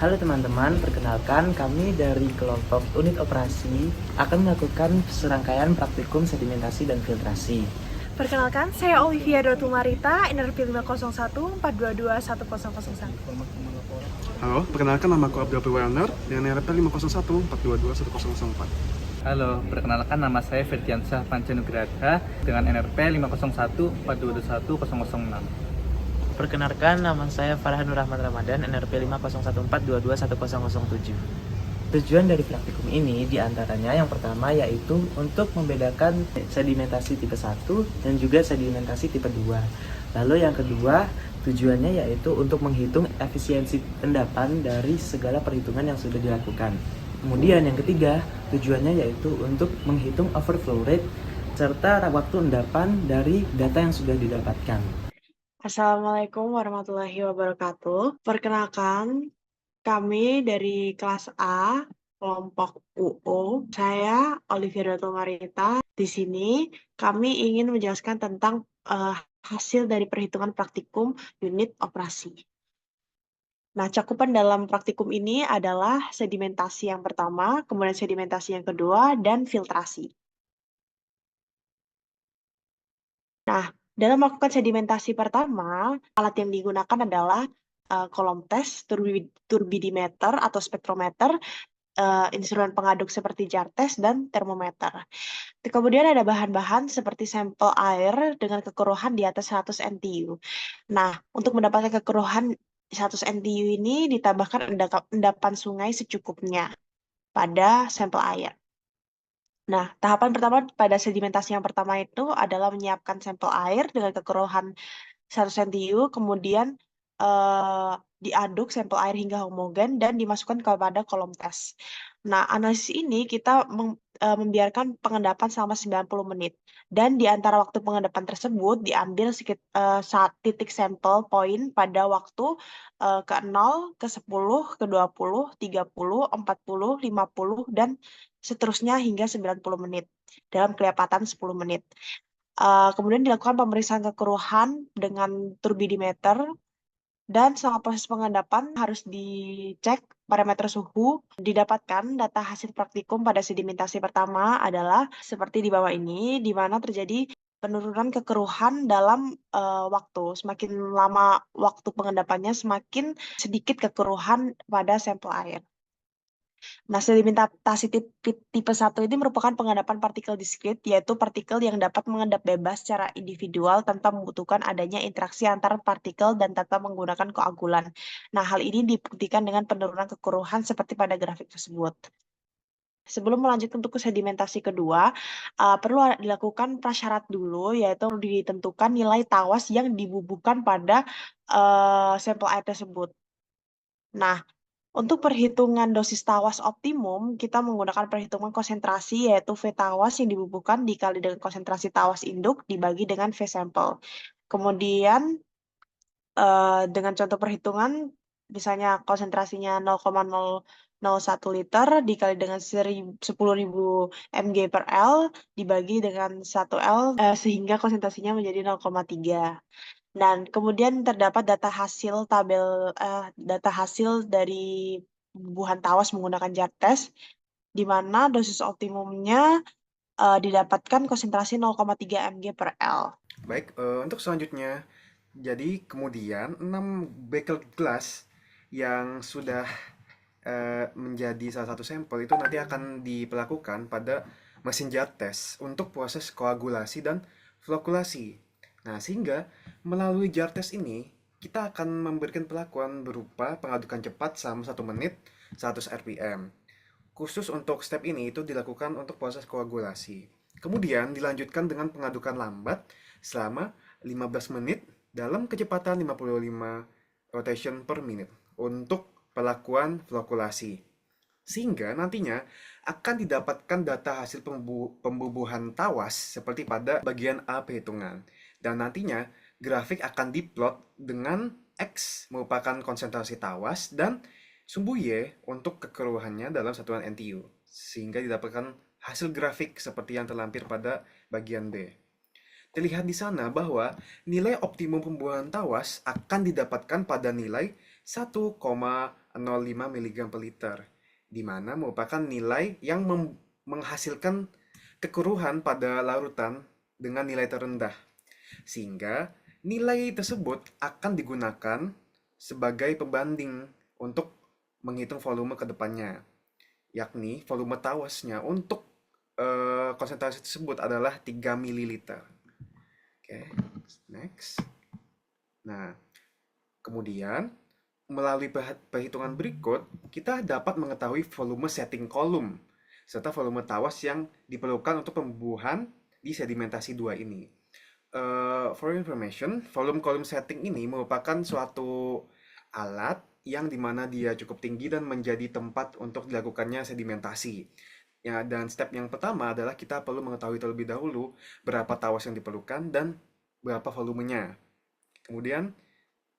Halo teman-teman, perkenalkan kami dari kelompok unit operasi akan melakukan serangkaian praktikum sedimentasi dan filtrasi. Perkenalkan, saya Olivia Dotumarita, NRP 501 422 1001. Halo, perkenalkan nama aku Abdul Werner dengan NRP 501 422 1004. Halo, perkenalkan nama saya Firtiansyah Pancanugraha dengan NRP 501 421 006. Perkenalkan nama saya Farhanur Rahman Ramadan, NRP 50142210007. Tujuan dari praktikum ini diantaranya yang pertama yaitu untuk membedakan sedimentasi tipe 1 dan juga sedimentasi tipe 2. Lalu yang kedua tujuannya yaitu untuk menghitung efisiensi endapan dari segala perhitungan yang sudah dilakukan. Kemudian yang ketiga tujuannya yaitu untuk menghitung overflow rate serta waktu endapan dari data yang sudah didapatkan. Assalamualaikum warahmatullahi wabarakatuh. Perkenalkan, kami dari kelas A, kelompok UO. Saya Olivia Dotumarita. Di sini kami ingin menjelaskan tentang hasil dari perhitungan praktikum unit operasi. Nah, cakupan dalam praktikum ini adalah sedimentasi yang pertama, kemudian sedimentasi yang kedua, dan filtrasi. Nah, dalam melakukan sedimentasi pertama, alat yang digunakan adalah kolom tes, turbidimeter atau spektrometer, instrumen pengaduk seperti jar test, dan termometer. Kemudian ada bahan-bahan seperti sampel air dengan kekeruhan di atas 100 NTU. Nah, untuk mendapatkan kekeruhan 100 NTU ini ditambahkan endapan sungai secukupnya pada sampel air. Nah, tahapan pertama pada sedimentasi yang pertama itu adalah menyiapkan sampel air dengan kekeruhan 100 NTU, kemudian diaduk sampel air hingga homogen dan dimasukkan kepada kolom tes. Nah, analisis ini kita membiarkan pengendapan selama 90 menit. Dan di antara waktu pengendapan tersebut diambil saat titik sampel poin pada waktu ke 0, ke 10, ke 20, 30, 40, 50, dan seterusnya hingga 90 menit dalam kelipatan 10 menit. Kemudian dilakukan pemeriksaan kekeruhan dengan turbidimeter dan selama proses pengendapan harus dicek parameter suhu. Didapatkan data hasil praktikum pada sedimentasi pertama adalah seperti di bawah ini, di mana terjadi penurunan kekeruhan dalam waktu. Semakin lama waktu pengendapannya, semakin sedikit kekeruhan pada sampel air. Nah, sedimentasi tipe 1 ini merupakan pengendapan partikel diskrit, yaitu partikel yang dapat mengendap bebas secara individual tanpa membutuhkan adanya interaksi antar partikel dan tanpa menggunakan koagulan. Nah, hal ini dibuktikan dengan penurunan kekeruhan seperti pada grafik tersebut. Sebelum melanjutkan untuk sedimentasi kedua, perlu dilakukan prasyarat dulu, yaitu ditentukan nilai tawas yang dibubuhkan pada sampel air tersebut. Nah, untuk perhitungan dosis tawas optimum, kita menggunakan perhitungan konsentrasi, yaitu V tawas yang dibubuhkan dikali dengan konsentrasi tawas induk dibagi dengan V sampel. Kemudian, dengan contoh perhitungan, misalnya konsentrasinya 0,001 liter dikali dengan 10.000 mg per L dibagi dengan 1 L, sehingga konsentrasinya menjadi 0,3. Dan kemudian terdapat data hasil dari pembubuhan tawas menggunakan jar test, di mana dosis optimumnya didapatkan konsentrasi 0,3 mg per L. Baik, untuk selanjutnya, jadi kemudian 6 bekel gelas yang sudah menjadi salah satu sampel itu nanti akan diperlakukan pada mesin jar test untuk proses koagulasi dan flokulasi. Nah, sehingga melalui jar test ini kita akan memberikan perlakuan berupa pengadukan cepat selama 1 menit 100 rpm. Khusus untuk step ini itu dilakukan untuk proses koagulasi. Kemudian dilanjutkan dengan pengadukan lambat selama 15 menit dalam kecepatan 55 rotation per minute untuk perlakuan flokulasi. Sehingga nantinya akan didapatkan data hasil pembubuhan tawas seperti pada bagian A perhitungan. Dan nantinya grafik akan diplot dengan X merupakan konsentrasi tawas dan sumbu Y untuk kekeruhannya dalam satuan NTU. Sehingga didapatkan hasil grafik seperti yang terlampir pada bagian B. Terlihat di sana bahwa nilai optimum pembuahan tawas akan didapatkan pada nilai 1,05 mg per liter, di mana merupakan nilai yang menghasilkan kekeruhan pada larutan dengan nilai terendah. Sehingga nilai tersebut akan digunakan sebagai pembanding untuk menghitung volume ke depannya, yakni volume tawasnya untuk konsentrasi tersebut adalah 3 ml. Oke, next. Nah, kemudian melalui perhitungan berikut, kita dapat mengetahui volume setting kolom serta volume tawas yang diperlukan untuk pembubuhan di sedimentasi 2 ini. For information, volume kolom setting ini merupakan suatu alat yang dimana dia cukup tinggi dan menjadi tempat untuk dilakukannya sedimentasi. Ya, dan step yang pertama adalah kita perlu mengetahui terlebih dahulu berapa tawas yang diperlukan dan berapa volumenya. Kemudian,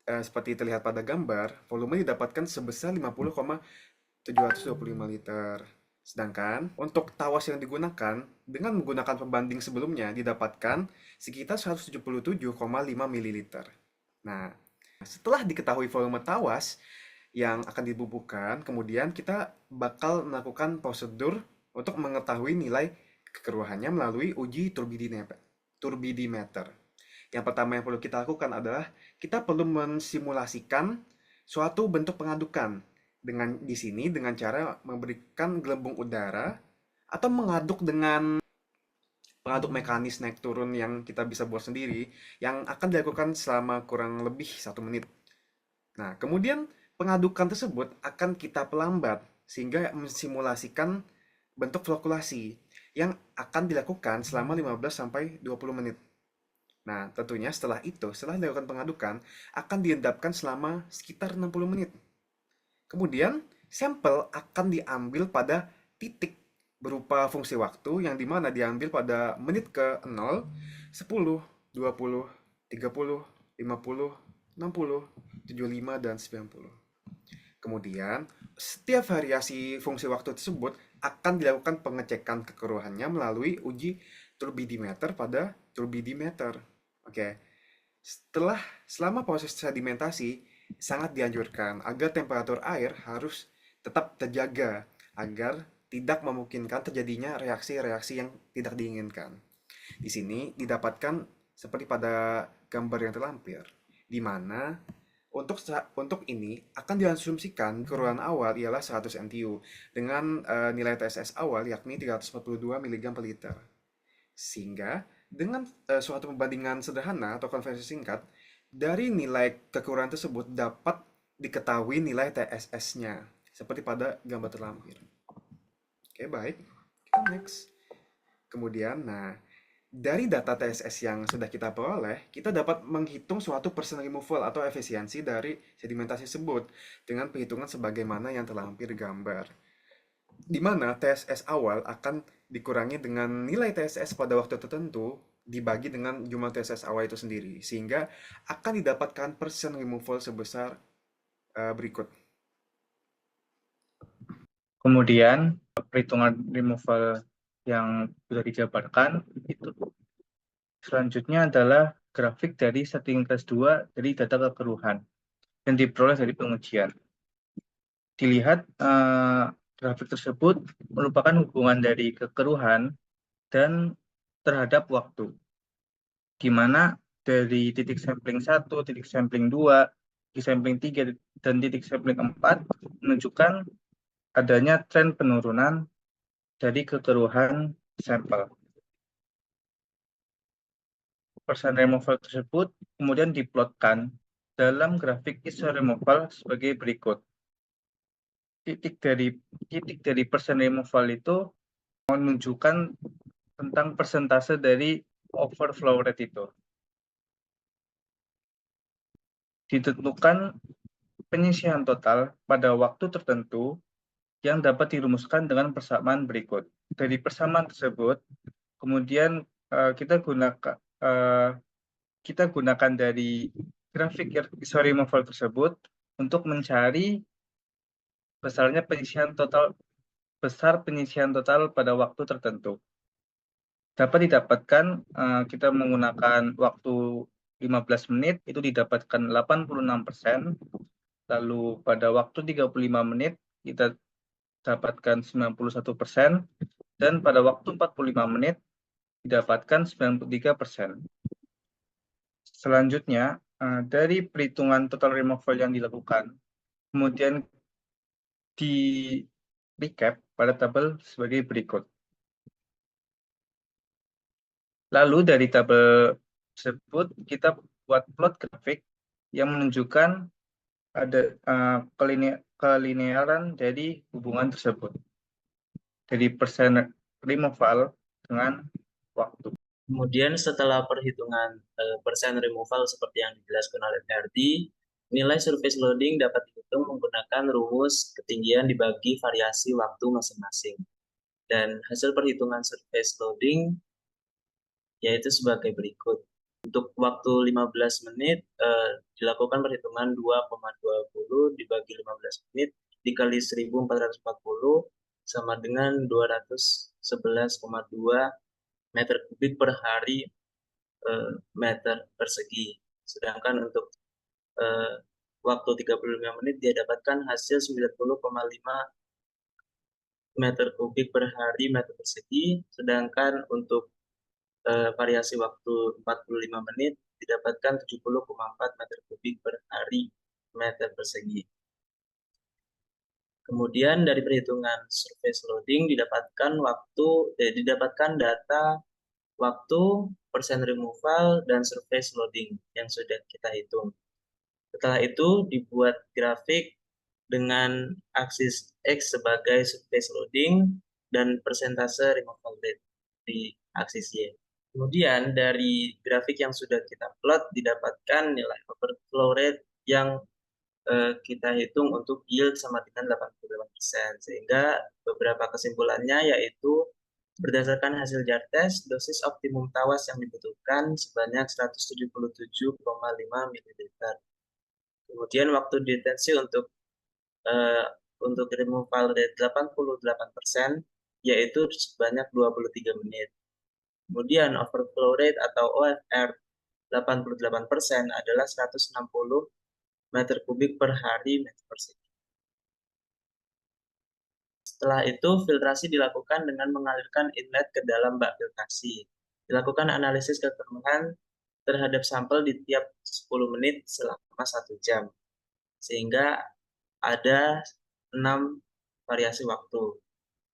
seperti terlihat pada gambar, volume didapatkan sebesar 50,725 liter. Sedangkan untuk tawas yang digunakan dengan menggunakan pembanding sebelumnya didapatkan sekitar 177,5 ml. Nah, setelah diketahui volume tawas yang akan dibubuhkan, kemudian kita bakal melakukan prosedur untuk mengetahui nilai kekeruhannya melalui uji turbidimeter. Yang pertama yang perlu kita lakukan adalah kita perlu mensimulasikan suatu bentuk pengadukan di sini dengan cara memberikan gelembung udara atau mengaduk dengan pengaduk mekanis naik turun yang kita bisa buat sendiri yang akan dilakukan selama kurang lebih 1 menit. Nah, kemudian pengadukan tersebut akan kita pelambat sehingga mensimulasikan bentuk flokulasi yang akan dilakukan selama 15-20 menit. Nah, tentunya setelah dilakukan pengadukan, akan diendapkan selama sekitar 60 menit. Kemudian, sampel akan diambil pada titik berupa fungsi waktu yang dimana diambil pada menit ke 0, 10, 20, 30, 50, 60, 75, dan 90. Kemudian, setiap variasi fungsi waktu tersebut akan dilakukan pengecekan kekeruhannya melalui uji turbidimeter pada turbidimeter. Oke. Selama proses sedimentasi, sangat dianjurkan agar temperatur air harus tetap terjaga agar tidak memungkinkan terjadinya reaksi-reaksi yang tidak diinginkan. Di sini didapatkan seperti pada gambar yang terlampir, di mana untuk ini akan diasumsikan kekeruhan awal ialah 100 NTU dengan nilai TSS awal yakni 342 mg per liter. Sehingga dengan suatu pembandingan sederhana atau konversi singkat, dari nilai kekurangan tersebut dapat diketahui nilai TSS-nya, seperti pada gambar terlampir. Oke, baik. Kita next. Kemudian, dari data TSS yang sudah kita peroleh, kita dapat menghitung suatu percent removal atau efisiensi dari sedimentasi tersebut dengan perhitungan sebagaimana yang terlampir gambar. Di mana TSS awal akan dikurangi dengan nilai TSS pada waktu tertentu dibagi dengan jumlah TSS awal itu sendiri, sehingga akan didapatkan percent removal sebesar berikut. Kemudian perhitungan removal yang sudah dijabarkan itu selanjutnya adalah grafik dari setting kelas 2 dari data kekeruhan yang diperoleh dari pengujian. Dilihat grafik tersebut merupakan hubungan dari kekeruhan dan terhadap waktu, di mana dari titik sampling 1, titik sampling 2, titik sampling 3, dan titik sampling 4 menunjukkan adanya tren penurunan dari kekeruhan sampel. Percent removal tersebut kemudian diplotkan dalam grafik iso removal sebagai berikut. Titik dari percent removal itu menunjukkan tentang persentase dari overflow rate itu. Ditentukan penyisihan total pada waktu tertentu yang dapat dirumuskan dengan persamaan berikut. Dari persamaan tersebut, kemudian kita gunakan dari grafik iso removal tersebut untuk mencari besar penyisihan total pada waktu tertentu. Dapat didapatkan kita menggunakan waktu 15 menit itu didapatkan 86%, Lalu pada waktu 35 menit kita dapatkan 91%, dan pada waktu 45 menit didapatkan 93%. Selanjutnya, dari perhitungan total removal yang dilakukan, kemudian di recap pada tabel sebagai berikut. Lalu dari tabel tersebut kita buat plot grafik yang menunjukkan ada kelinearan dari hubungan tersebut, dari persen removal dengan waktu. Kemudian setelah perhitungan persen removal seperti yang dijelaskan oleh Ferdi, nilai surface loading dapat dihitung menggunakan rumus ketinggian dibagi variasi waktu masing-masing. Dan hasil perhitungan surface loading yaitu sebagai berikut. Untuk waktu 15 menit dilakukan perhitungan 2,20 dibagi 15 menit dikali 1440 sama dengan 211,2 meter kubik per hari meter persegi. Sedangkan untuk waktu 35 menit dia dapatkan hasil 90,5 meter kubik per hari meter persegi. Sedangkan untuk variasi waktu 45 menit didapatkan 70,4 meter kubik per hari meter persegi. Kemudian dari perhitungan surface loading didapatkan data waktu, persen removal, dan surface loading yang sudah kita hitung. Setelah itu dibuat grafik dengan aksis X sebagai surface loading dan persentase removal rate di aksis Y. Kemudian dari grafik yang sudah kita plot didapatkan nilai overflow rate yang kita hitung untuk yield sama dengan 88%. Sehingga beberapa kesimpulannya yaitu berdasarkan hasil jar test, dosis optimum tawas yang dibutuhkan sebanyak 177,5 ml. Kemudian waktu detensi untuk removal rate 88% yaitu sebanyak 23 menit. Kemudian overflow rate atau OFR 88% adalah 160 meter kubik per hari meter persegi. Setelah itu, filtrasi dilakukan dengan mengalirkan inlet ke dalam bak filtrasi. Dilakukan analisis kekeruhan terhadap sampel di tiap 10 menit selama 1 jam. Sehingga ada 6 variasi waktu.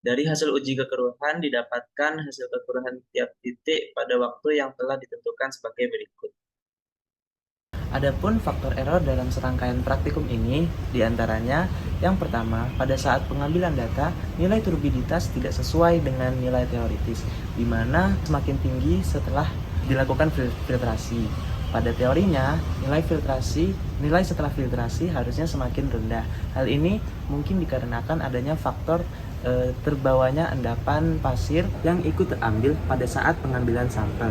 Dari hasil uji kekeruhan didapatkan hasil kekeruhan tiap titik pada waktu yang telah ditentukan sebagai berikut. Adapun faktor error dalam serangkaian praktikum ini diantaranya yang pertama, pada saat pengambilan data, nilai turbiditas tidak sesuai dengan nilai teoritis, di mana semakin tinggi setelah dilakukan filtrasi. Pada teorinya, nilai setelah filtrasi harusnya semakin rendah. Hal ini mungkin dikarenakan adanya faktor terbawanya endapan pasir yang ikut terambil pada saat pengambilan sampel.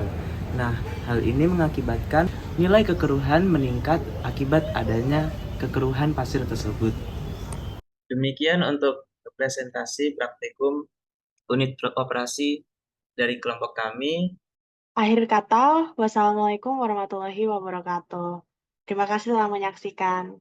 Nah, hal ini mengakibatkan nilai kekeruhan meningkat akibat adanya kekeruhan pasir tersebut. Demikian untuk presentasi praktikum unit operasi dari kelompok kami. Akhir kata, wassalamualaikum warahmatullahi wabarakatuh. Terima kasih telah menyaksikan.